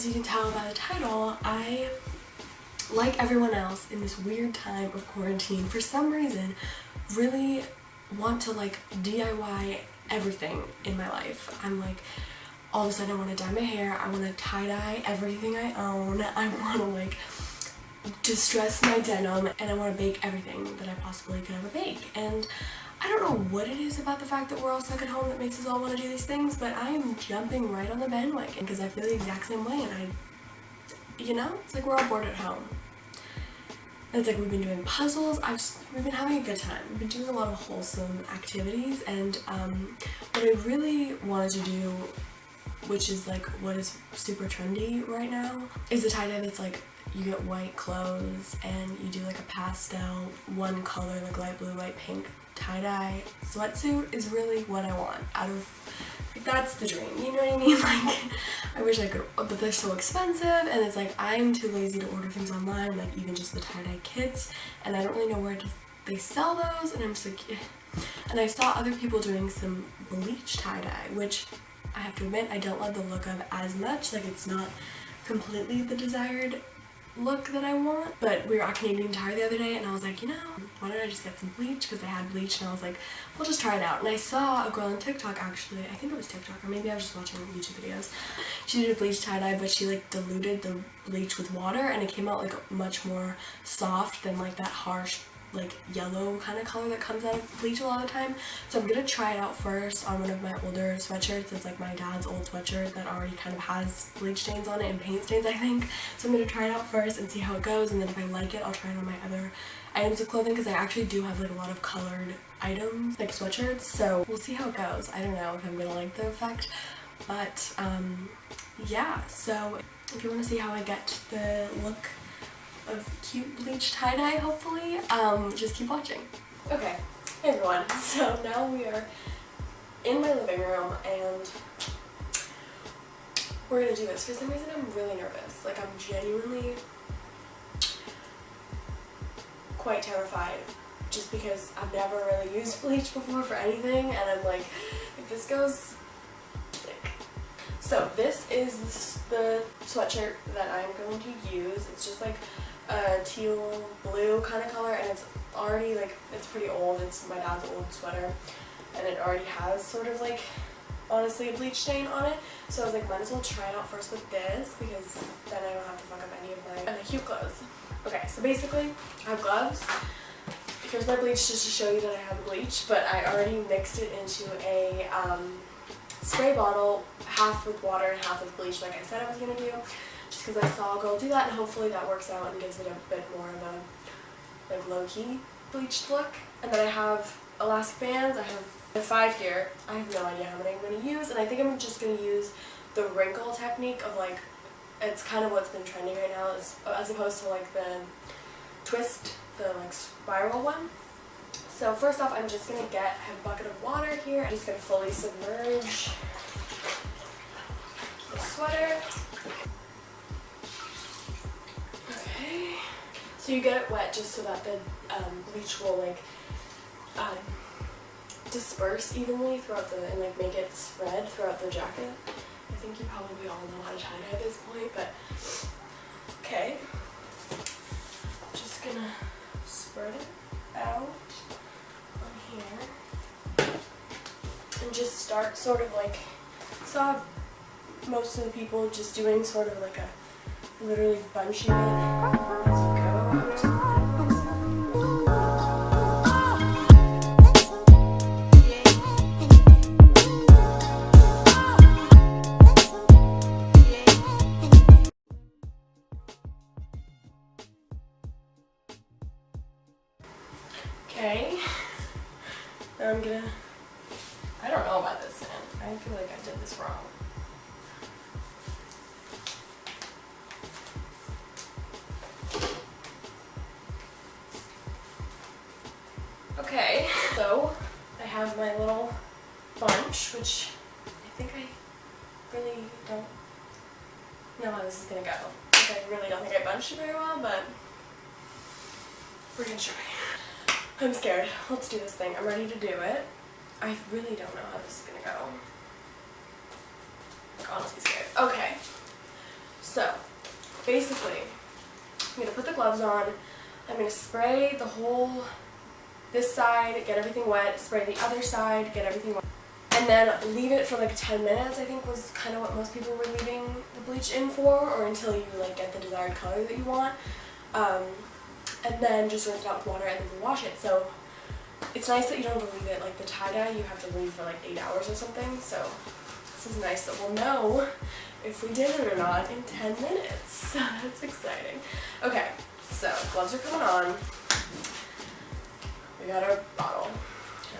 you can tell by the title, I, like everyone else in this weird time of quarantine, for some reason really want to like DIY everything in my life. I'm like, all of a sudden I want to dye my hair, I want to tie-dye everything I own, I want to like distress my denim, and I want to bake everything that I possibly could ever bake. And I don't know what it is about the fact that we're all stuck at home that makes us all want to do these things, but I am jumping right on the bandwagon because I feel the exact same way, and you know, it's like we're all bored at home. It's like we've been doing puzzles, we've been having a good time. We've been doing a lot of wholesome activities, and what I really wanted to do, which is like what is super trendy right now, is a tie-dye that's like, you get white clothes and you do like a pastel, one color, like light blue, light pink tie-dye sweatsuit is really what I want out of, like, that's the dream, you know what I mean? Like, I wish I could, but they're so expensive, and it's like, I'm too lazy to order things online, like even just the tie-dye kits, and I don't really know where they sell those, and I'm just like, eh. And I saw other people doing some bleach tie-dye, which I have to admit I don't love the look of as much, like it's not completely the desired look that I want. But we were at Canadian Tire the other day, and I was like, you know, why don't I just get some bleach, because they had bleach, and I was like, we'll just try it out. And I saw a girl on TikTok, actually, I think it was TikTok, or maybe I was just watching YouTube videos. She did a bleach tie-dye, but she like diluted the bleach with water, and it came out like much more soft than like that harsh like yellow kind of color that comes out of bleach a lot of the time. So I'm gonna try it out first on one of my older sweatshirts. It's like my dad's old sweatshirt that already kind of has bleach stains on it and paint stains, I think. So I'm gonna try it out first and see how it goes, and then if I like it, I'll try it on my other items of clothing, because I actually do have like a lot of colored items, like sweatshirts, so we'll see how it goes. I don't know if I'm gonna like the effect, but yeah, so if you want to see how I get the look of cute bleach tie-dye, hopefully, just keep watching. Okay, hey everyone, so now we are in my living room, and we're gonna do this. For some reason I'm really nervous, like I'm genuinely quite terrified, just because I've never really used bleach before for anything, and I'm like, if this goes thick. So this is the sweatshirt that I'm going to use. It's just like a teal blue kind of color, and it's already like, it's pretty old. It's my dad's old sweater, and it already has sort of like, honestly, a bleach stain on it. So I was like, might as well try it out first with this, because then I don't have to fuck up any of my cute clothes. Okay, so basically I have gloves. Here's my bleach, just to show you that I have bleach, but I already mixed it into a spray bottle, half with water and half with bleach, like I said I was going to do, just because I saw a girl do that, and hopefully that works out and gives it a bit more of a like low-key bleached look. And then I have elastic bands. I have 5 here. I have no idea how many I'm going to use, and I think I'm just going to use the wrinkle technique of like, it's kind of what's been trending right now, as opposed to like the twist, the like spiral one. So first off, I'm just going to have a bucket of water here. I'm just going to fully submerge the sweater. Okay. So you get it wet just so that the bleach will like disperse evenly throughout and like make it spread throughout the jacket. I think you probably all know how to tie-dye at this point, but okay. Just gonna spread it out on here and just start sort of like, saw most of the people just doing sort of like a literally bunching it as you go. Okay, now I'm gonna, I don't know about this, man. I feel like I did this wrong. Okay, so I have my little bunch, which I think I really don't know how this is gonna go. Like, I really don't think I bunched it very well, but we're gonna try. I'm scared. Let's do this thing. I'm ready to do it. I really don't know how this is gonna go. I'm honestly scared. Okay. So basically, I'm gonna put the gloves on. I'm gonna spray the whole, this side, get everything wet, spray the other side, get everything wet, and then leave it for like 10 minutes, I think was kind of what most people were leaving the bleach in for, or until you like get the desired color that you want. And then just rinse it out with water and then wash it. So it's nice that you don't have to leave it like the tie-dye, you have to leave for like 8 hours or something. So this is nice that we'll know if we did it or not in 10 minutes. That's exciting. Okay, so gloves are coming on. We got our bottle.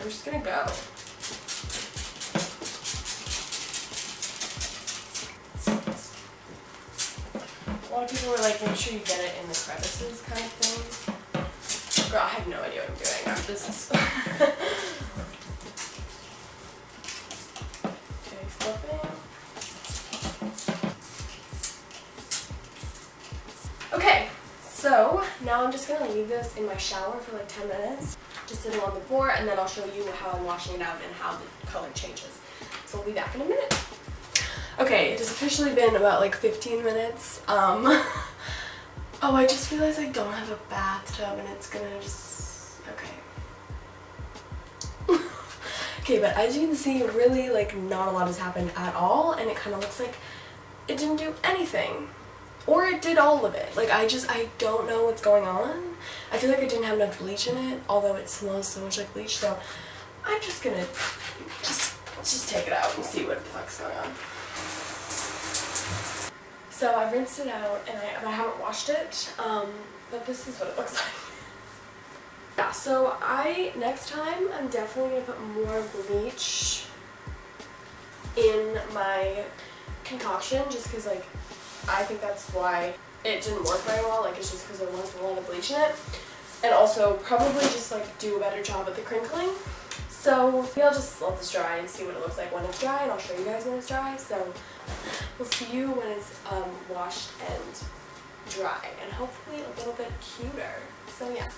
I'm just gonna go. A lot of people were like, make sure you get it in the crevices kind of thing. Girl, I have no idea what I'm doing. This is... Okay, flipping. Okay, so now I'm just going to leave this in my shower for like 10 minutes. Just sitting on the floor, and then I'll show you how I'm washing it out and how the color changes. So I'll be back in a minute. Okay, it has officially been about like 15 minutes. Oh, I just realized I don't have a bathtub and it's gonna just, okay. Okay, but as you can see, really like not a lot has happened at all, and it kind of looks like it didn't do anything. Or it did all of it. Like I don't know what's going on. I feel like I didn't have enough bleach in it, although it smells so much like bleach, so I'm just gonna just take it out and see what the fuck's going on. So I rinsed it out and I haven't washed it, but this is what it looks like. Yeah, so next time I'm definitely going to put more bleach in my concoction, just because like I think that's why it didn't work very well, like it's just because there wasn't a lot of bleach in it. And also probably just like do a better job at the crinkling. So maybe I'll just let this dry and see what it looks like when it's dry, and I'll show you guys when it's dry. So we'll see you when it's washed and dry, and hopefully a little bit cuter. So yeah.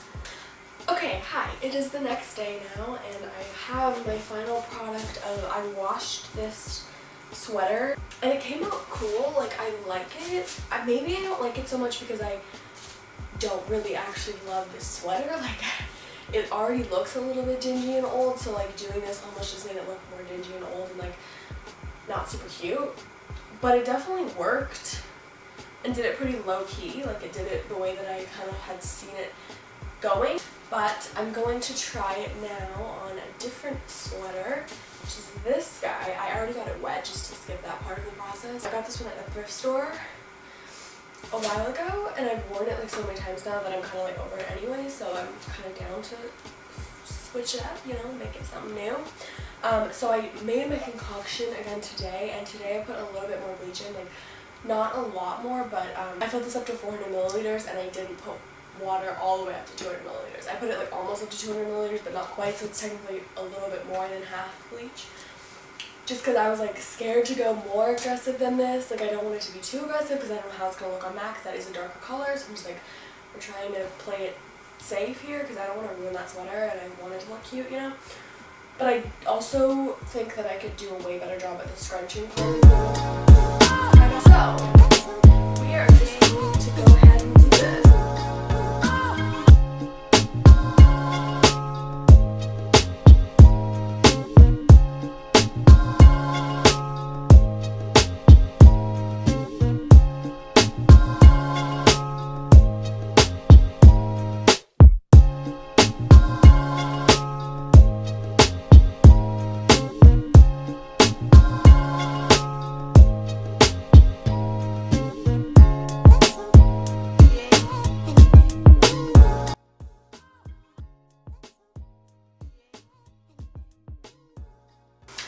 Okay, hi. It is the next day now, and I have my final product of, I washed this sweater, and it came out cool. Like, I like it. Maybe I don't like it so much because I don't really actually love this sweater. Like, it already looks a little bit dingy and old, so like doing this almost just made it look more dingy and old and like not super cute. But it definitely worked and did it pretty low key, like it did it the way that I kind of had seen it going. But I'm going to try it now on a different sweater, which is this guy. I already got it wet just to skip that part of the process. I got this one at a thrift store a while ago, and I've worn it like so many times now that I'm kind of like over it anyway, so I'm kind of down to switch it up, you know, make it something new. So I made my concoction again today, and today I put a little bit more bleach in, like not a lot more, but I filled this up to 400 milliliters, and I didn't put water all the way up to 200 milliliters. I put it like almost up to 200 milliliters, but not quite, so it's technically a little bit more than half bleach. Just because I was like scared to go more aggressive than this. Like I don't want it to be too aggressive because I don't know how it's going to look on that, because that is a darker color. So I'm just like, we're trying to play it safe here because I don't want to ruin that sweater and I want it to look cute, you know? But I also think that I could do a way better job at the scrunching part. So, we are just going to go ahead and do this.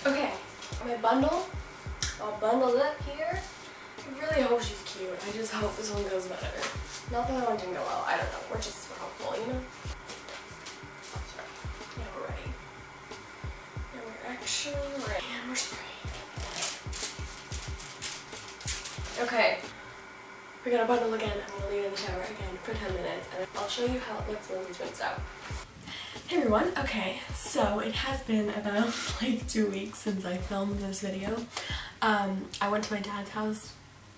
Okay, my bundle, all bundled up here. I really hope she's cute. I just hope this one goes better. Not that I want it to go well, I don't know. We're hopeful, you know? Sorry. Yeah, we're ready. Yeah, we're actually ready. And we're spraying. Okay. We're gonna bundle again. I'm gonna leave it in the shower again for 10 minutes, and I'll show you how it looks when it's rinsed out. Hey everyone, okay, so it has been about like 2 weeks since I filmed this video. I went to my dad's house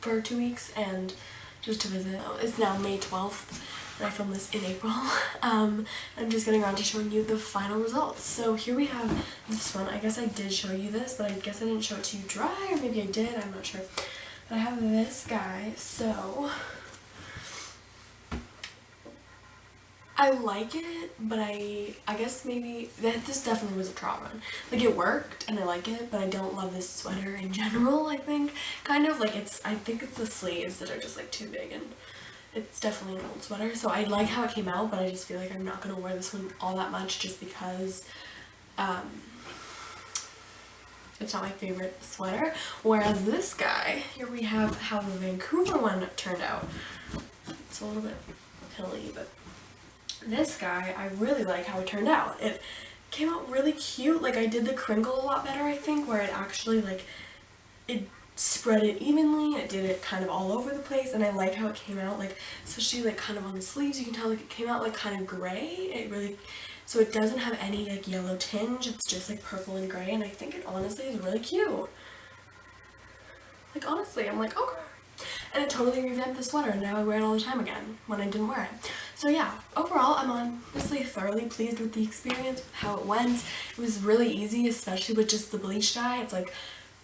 for 2 weeks and just to visit. It's now May 12th and I filmed this in April. I'm just getting around to showing you the final results. So here we have this one. I guess I did show you this, but I guess I didn't show it to you dry, or maybe I did, I'm not sure. But I have this guy, so I like it, but I guess maybe this definitely was a trial run. Like, it worked and I like it, but I don't love this sweater in general, I think. Kind of like I think it's the sleeves that are just like too big, and it's definitely an old sweater. So I like how it came out, but I just feel like I'm not gonna wear this one all that much just because it's not my favorite sweater. Whereas this guy, here we have how the Vancouver one turned out. It's a little bit pilly, but this guy, I really like how it turned out. It came out really cute. Like, I did the crinkle a lot better, I think, where it actually, like, it spread it evenly. It did it kind of all over the place, and I like how it came out, like, especially, like, kind of on the sleeves. You can tell, like, it came out, like, kind of gray. It really, so it doesn't have any, like, yellow tinge. It's just, like, purple and gray, and I think it honestly is really cute. Like, honestly, I'm like, okay. And it totally revamped the sweater, and now I wear it all the time again when I didn't wear it. So yeah, overall I'm honestly thoroughly pleased with the experience, how it went. It was really easy, especially with just the bleach dye. It's like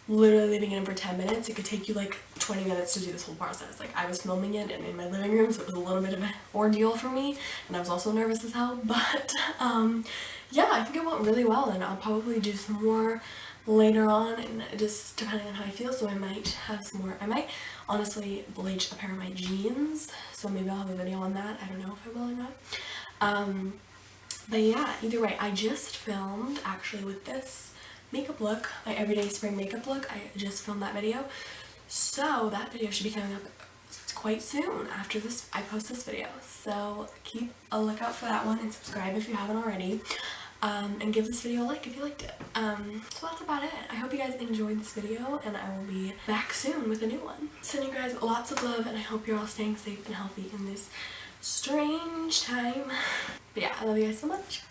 literally leaving it in for 10 minutes. It could take you like 20 minutes to do this whole process. Like, I was filming it in my living room, so it was a little bit of an ordeal for me, and I was also nervous as hell, but yeah, I think it went really well, and I'll probably do some more later on, and just depending on how I feel. So I might have some more. I might honestly bleach a pair of my jeans, so maybe I'll have a video on that. I don't know if I will or not. But yeah, either way, I just filmed actually with this makeup look, my everyday spring makeup look. I just filmed that video, so that video should be coming up quite soon after this I post this video, so keep a lookout for that one, and subscribe if you haven't already. And give this video a like if you liked it. So that's about it. I hope you guys enjoyed this video, and I will be back soon with a new one. Sending you guys lots of love, and I hope you're all staying safe and healthy in this strange time. But yeah, I love you guys so much.